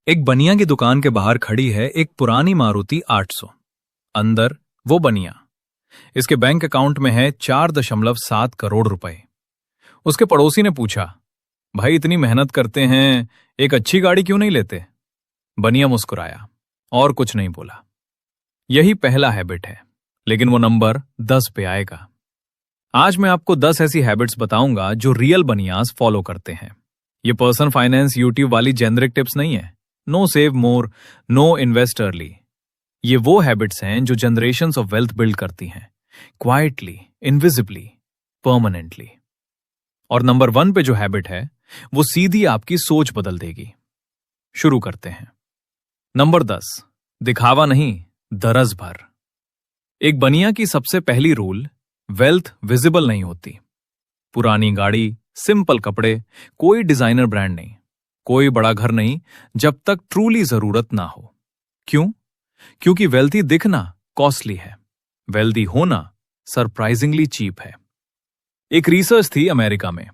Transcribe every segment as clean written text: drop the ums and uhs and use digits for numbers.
एक बनिया की दुकान के बाहर खड़ी है एक पुरानी मारुति 800। अंदर वो बनिया, इसके बैंक अकाउंट में है 4.7 करोड़ रुपए। उसके पड़ोसी ने पूछा, भाई इतनी मेहनत करते हैं, एक अच्छी गाड़ी क्यों नहीं लेते? बनिया मुस्कुराया और कुछ नहीं बोला। यही पहला हैबिट है, लेकिन वो नंबर 10 पे आएगा। आज मैं आपको 10 ऐसी हैबिट्स बताऊंगा जो रियल बनियास फॉलो करते हैं। ये पर्सनल फाइनेंस यूट्यूब वाली जेनरिक टिप्स नहीं है। No save more, no invest early. ये वो हैबिट्स हैं जो जनरेशंस ऑफ वेल्थ बिल्ड करती हैं, क्वाइटली, इनविजिबली, परमानेंटली। और नंबर 1 पे जो हैबिट है वो सीधी आपकी सोच बदल देगी। शुरू करते हैं। नंबर 10, दिखावा नहीं, दरज भर। एक बनिया की सबसे पहली रूल, वेल्थ विजिबल नहीं होती। पुरानी गाड़ी, सिंपल कपड़े, कोई डिजाइनर ब्रांड नहीं, कोई बड़ा घर नहीं, जब तक ट्रूली जरूरत ना हो। क्यों? क्योंकि वेल्थी दिखना कॉस्टली है, वेल्दी होना सरप्राइजिंगली चीप है। एक रिसर्च थी अमेरिका में,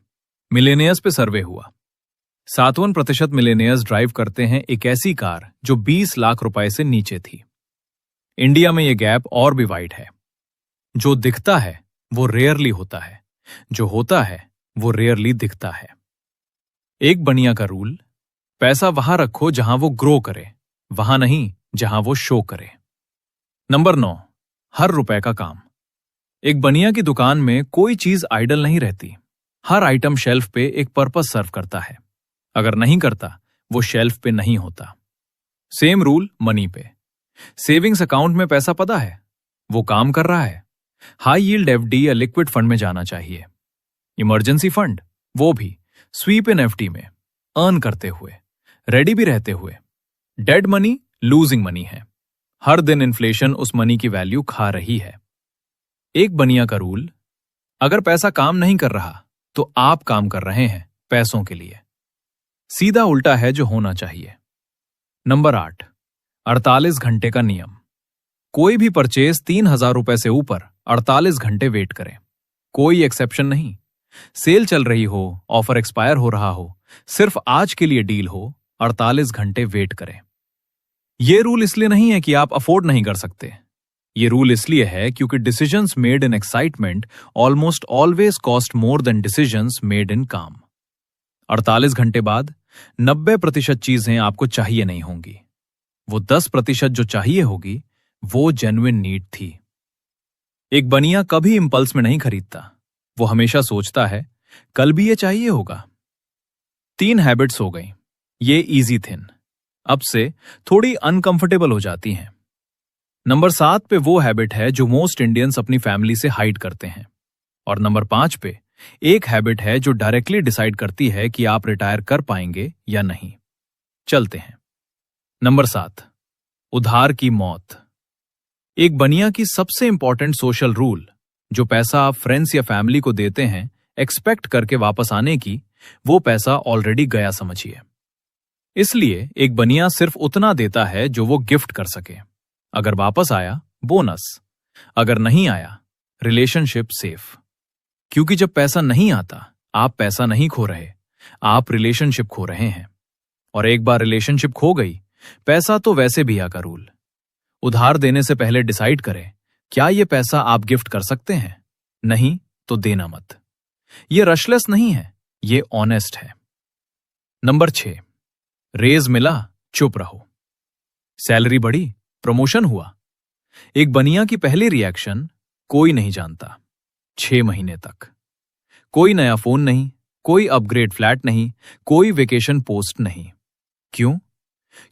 मिलेनियर्स पे सर्वे हुआ। 57% मिलेनियर्स ड्राइव करते हैं एक ऐसी कार जो 20 लाख रुपए से नीचे थी। इंडिया में यह गैप और भी वाइड है। जो दिखता है वो रेयरली होता है, जो होता है वो रेयरली दिखता है। एक बनिया का रूल, पैसा वहां रखो जहां वो ग्रो करे, वहां नहीं जहां वो शो करे। नंबर 9, हर रुपए का काम। एक बनिया की दुकान में कोई चीज आइडल नहीं रहती। हर आइटम शेल्फ पे एक पर्पस सर्व करता है। अगर नहीं करता, वो शेल्फ पे नहीं होता। सेम रूल मनी पे। सेविंग्स अकाउंट में पैसा पड़ा है, वो काम कर रहा है। हाई यील्ड एफडी या लिक्विड फंड में जाना चाहिए। इमरजेंसी फंड, वो भी स्वीप इन एफडी में, अर्न करते हुए, रेडी भी रहते हुए। डेड मनी लूजिंग मनी है। हर दिन इन्फ्लेशन उस मनी की वैल्यू खा रही है। एक बनिया का रूल, अगर पैसा काम नहीं कर रहा तो आप काम कर रहे हैं पैसों के लिए। सीधा उल्टा है जो होना चाहिए। नंबर 8, 48 घंटे का नियम। कोई भी परचेज 3,000 रुपए से ऊपर 48 घंटे वेट करें। कोई एक्सेप्शन नहीं। सेल चल रही हो, ऑफर एक्सपायर हो रहा हो, सिर्फ आज के लिए डील हो, 48 घंटे वेट करें। यह रूल इसलिए नहीं है कि आप अफोर्ड नहीं कर सकते। यह रूल इसलिए है क्योंकि decisions made in excitement almost always cost more than decisions made in काम। 48 घंटे बाद 90% चीजें आपको चाहिए नहीं होंगी। वो 10% जो चाहिए होगी वो जेन्युइन नीड थी। एक बनिया कभी इंपल्स में नहीं खरीदता। वो हमेशा सोचता है, कल भी ये चाहिए होगा। 3 हैबिट्स हो गई। ये इजी थिन, अब से थोड़ी अनकंफर्टेबल हो जाती हैं। नंबर 7 पे वो हैबिट है जो मोस्ट इंडियंस अपनी फैमिली से हाइड करते हैं। और नंबर 5 पे एक हैबिट है जो डायरेक्टली डिसाइड करती है कि आप रिटायर कर पाएंगे या नहीं। चलते हैं। नंबर 7, उधार की मौत। एक बनिया की सबसे इंपॉर्टेंट सोशल रूल, जो पैसा आप फ्रेंड्स या फैमिली को देते हैं एक्सपेक्ट करके वापस आने की, वो पैसा ऑलरेडी गया समझिए। इसलिए एक बनिया सिर्फ उतना देता है जो वो गिफ्ट कर सके। अगर वापस आया, बोनस। अगर नहीं आया, रिलेशनशिप सेफ। क्योंकि जब पैसा नहीं आता, आप पैसा नहीं खो रहे, आप रिलेशनशिप खो रहे हैं। और एक बार रिलेशनशिप खो गई, पैसा तो वैसे भी आका रूल। उधार देने से पहले डिसाइड करें, क्या ये पैसा आप गिफ्ट कर सकते हैं? नहीं तो देना मत। ये रशलेस नहीं है, ये ऑनेस्ट है। नंबर 6, रेज मिला, चुप रहो। सैलरी बढ़ी, प्रमोशन हुआ। एक बनिया की पहली रिएक्शन, कोई नहीं जानता। 6 महीने तक कोई नया फोन नहीं, कोई अपग्रेड फ्लैट नहीं, कोई वेकेशन पोस्ट नहीं। क्यों?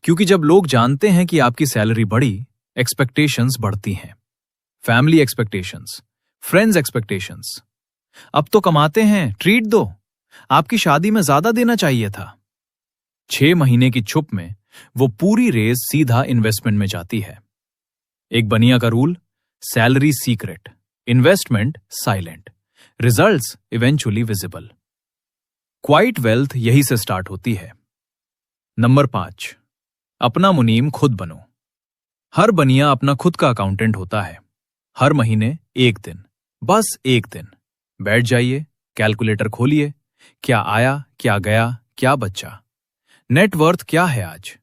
क्योंकि जब लोग जानते हैं कि आपकी सैलरी बढ़ी, एक्सपेक्टेशंस बढ़ती हैं। Family expectations, friends expectations. अब तो कमाते हैं, ट्रीट दो। आपकी शादी में ज्यादा देना चाहिए था। 6 महीने की छुप में वो पूरी रेस सीधा इन्वेस्टमेंट में जाती है। एक बनिया का rule, salary secret, investment silent, results eventually visible. Quite wealth यही से स्टार्ट होती है। नंबर 5, अपना मुनीम खुद बनो। हर बनिया अपना खुद का अकाउंटेंट होता है। हर महीने एक दिन, बस एक दिन बैठ जाइए, कैलकुलेटर खोलिए, क्या आया, क्या गया, क्या बचा, नेटवर्थ क्या है आज,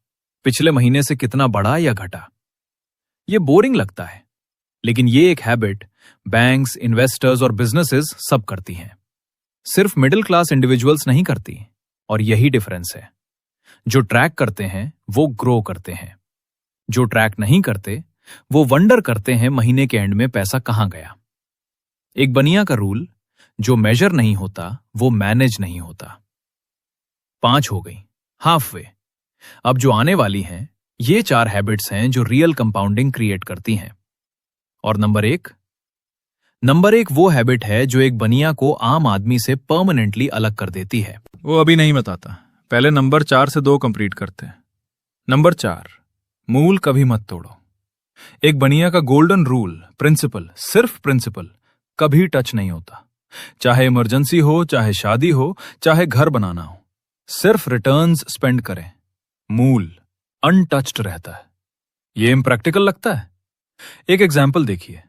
पिछले महीने से कितना बढ़ा या घटा। ये बोरिंग लगता है, लेकिन ये एक हैबिट बैंक्स, इन्वेस्टर्स और बिजनेसेस सब करती हैं। सिर्फ मिडिल क्लास इंडिविजुअल्स नहीं करती, और यही डिफरेंस है। जो ट्रैक करते हैं वो ग्रो करते हैं, जो ट्रैक नहीं करते वो वंडर करते हैं महीने के एंड में पैसा कहां गया। एक बनिया का रूल, जो मेजर नहीं होता वो मैनेज नहीं होता। 5 हो गई, हाफ वे। अब जो आने वाली हैं, ये 4 हैबिट्स हैं जो रियल कंपाउंडिंग क्रिएट करती हैं। और नंबर एक वो हैबिट है जो एक बनिया को आम आदमी से परमानेंटली अलग कर देती है। वो अभी नहीं बताता, पहले नंबर 4 से 2 कंप्लीट करते हैं। नंबर 4, मूल कभी मत तोड़ो। एक बनिया का गोल्डन रूल, प्रिंसिपल, सिर्फ प्रिंसिपल, कभी टच नहीं होता। चाहे इमरजेंसी हो, चाहे शादी हो, चाहे घर बनाना हो, सिर्फ रिटर्न्स स्पेंड करें। मूल अनटच्ड रहता है। ये इम्प्रैक्टिकल लगता है। एक एग्जाम्पल देखिए।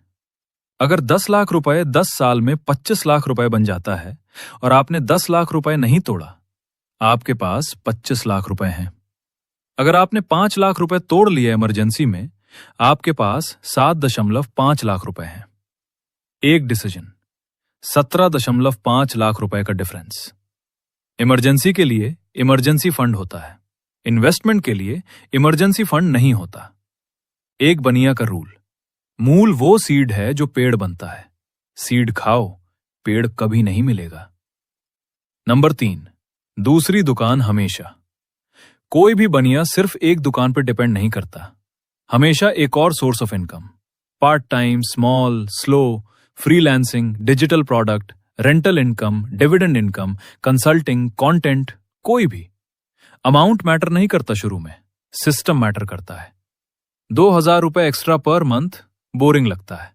अगर 10 लाख रुपए 10 साल में 25 लाख रुपए बन जाता है और आपने 10 लाख रुपए नहीं तोड़ा, आपके पास 25 लाख रुपए हैं। अगर आपने 5 लाख रुपए तोड़ लिए इमरजेंसी में, आपके पास 7.5 लाख रुपए हैं। एक डिसीजन, 17.5 लाख रुपए का डिफरेंस। इमरजेंसी के लिए इमरजेंसी फंड होता है, इन्वेस्टमेंट के लिए इमरजेंसी फंड नहीं होता। एक बनिया का रूल, मूल वो सीड है जो पेड़ बनता है। सीड खाओ, पेड़ कभी नहीं मिलेगा। नंबर 3, दूसरी दुकान हमेशा। कोई भी बनिया सिर्फ एक दुकान पर डिपेंड नहीं करता। हमेशा एक और source of income, part time, small, slow, freelancing, digital product, rental income, dividend income, consulting, content, कोई भी। अमाउंट मैटर नहीं करता शुरू में, सिस्टम मैटर करता है। 2,000 रुपए एक्स्ट्रा पर मंथ बोरिंग लगता है।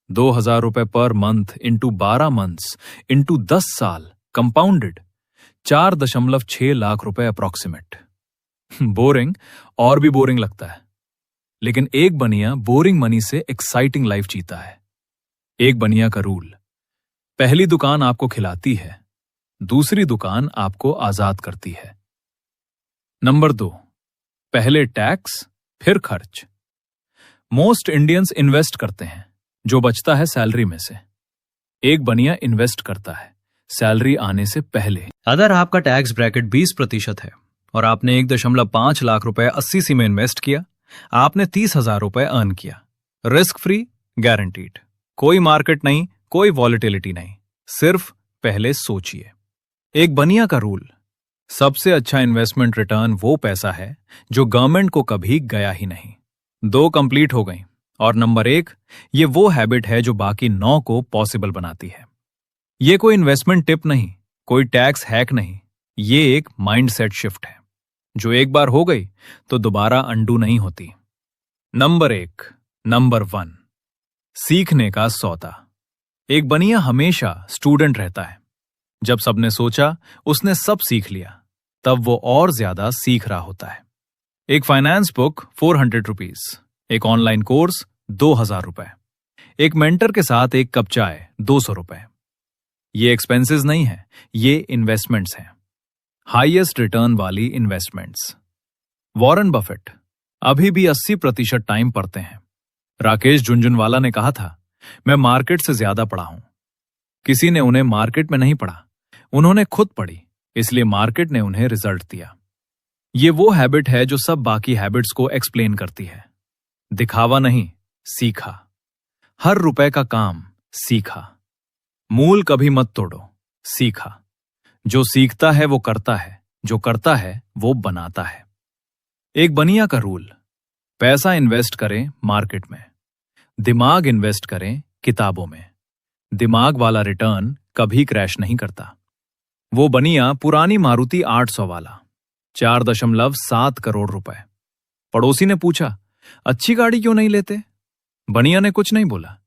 2,000 रुपए per month into 12 months into 10 साल कंपाउंडेड 4.6 लाख रुपए अप्रॉक्सीमेट। बोरिंग और भी बोरिंग लगता है, लेकिन एक बनिया बोरिंग मनी से एक्साइटिंग लाइफ जीता है। एक बनिया का रूल, पहली दुकान आपको खिलाती है, दूसरी दुकान आपको आजाद करती है। नंबर 2, पहले टैक्स फिर खर्च। मोस्ट इंडियंस इन्वेस्ट करते हैं, जो बचता है सैलरी में से। एक बनिया इन्वेस्ट करता है सैलरी आने से पहले। अगर आपका टैक्स ब्रैकेट 20% है और आपने 1.5 लाख रुपए 80 में इन्वेस्ट किया, आपने 30,000 रुपए अर्न किया। Risk free, guaranteed. कोई मार्केट नहीं, कोई वॉलिटिलिटी नहीं, सिर्फ पहले सोचिए। एक बनिया का रूल, सबसे अच्छा इन्वेस्टमेंट रिटर्न वो पैसा है जो गवर्नमेंट को कभी गया ही नहीं। 2 कंप्लीट हो गई। और नंबर 1, ये वो हैबिट है जो बाकी 9 को पॉसिबल बनाती है। ये कोई इन्वेस्टमेंट टिप नहीं, कोई टैक्स हैक नहीं, ये एक माइंडसेट शिफ्ट है जो एक बार हो गई तो दोबारा अंडू नहीं होती। नंबर 1, सीखने का सौदा। एक बनिया हमेशा स्टूडेंट रहता है। जब सबने सोचा उसने सब सीख लिया, तब वो और ज्यादा सीख रहा होता है। एक फाइनेंस बुक 400 रुपीज, एक ऑनलाइन कोर्स 2,000 रुपए, एक मेंटर के साथ एक कप चाय 200 रुपए। ये एक्सपेंसेस नहीं है, ये इन्वेस्टमेंट्स हैं, हाईएस्ट रिटर्न वाली इन्वेस्टमेंट्स। वॉरेन बफेट अभी भी 80% टाइम पढ़ते हैं। राकेश झुनझुनवाला ने कहा था, मैं मार्केट से ज्यादा पढ़ा हूं। किसी ने उन्हें मार्केट में नहीं पढ़ा, उन्होंने खुद पढ़ी, इसलिए मार्केट ने उन्हें रिजल्ट दिया। ये वो हैबिट है जो सब बाकी हैबिट्स को एक्सप्लेन करती है। दिखावा नहीं, सीखा। हर रुपए का काम सीखा। मूल कभी मत तोड़ो, सीखा। जो सीखता है वो करता है, जो करता है वो बनाता है। एक बनिया का रूल, पैसा इन्वेस्ट करें मार्केट में, दिमाग इन्वेस्ट करें किताबों में। दिमाग वाला रिटर्न कभी क्रैश नहीं करता। वो बनिया पुरानी मारुति 800 वाला, 4.7 करोड़ रुपए। पड़ोसी ने पूछा, अच्छी गाड़ी क्यों नहीं लेते? बनिया ने कुछ नहीं बोला,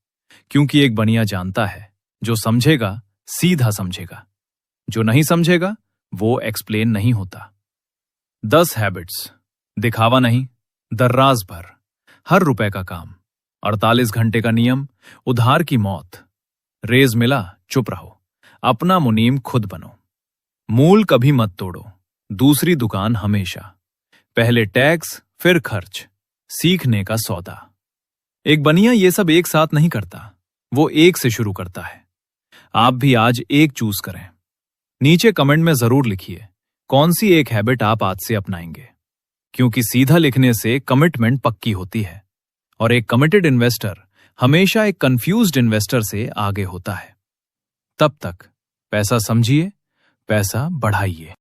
क्योंकि एक बनिया जानता है, जो समझेगा सीधा समझेगा, जो नहीं समझेगा वो एक्सप्लेन नहीं होता। 10 हैबिट्स, दिखावा नहीं, दर्राज भर, हर रुपए का काम, 48 घंटे का नियम, उधार की मौत, रेज मिला चुप रहो, अपना मुनीम खुद बनो। मूल कभी मत तोड़ो, दूसरी दुकान हमेशा, पहले टैक्स फिर खर्च, सीखने का सौदा। एक बनिया ये सब एक साथ नहीं करता, वो एक से शुरू करता है। आप भी आज एक चूज करें। नीचे कमेंट में जरूर लिखिए कौन सी एक हैबिट आप आज से अपनाएंगे, क्योंकि सीधा लिखने से कमिटमेंट पक्की होती है और एक कमिटेड इन्वेस्टर हमेशा एक कंफ्यूज्ड इन्वेस्टर से आगे होता है। तब तक पैसा समझिए, पैसा बढ़ाइए।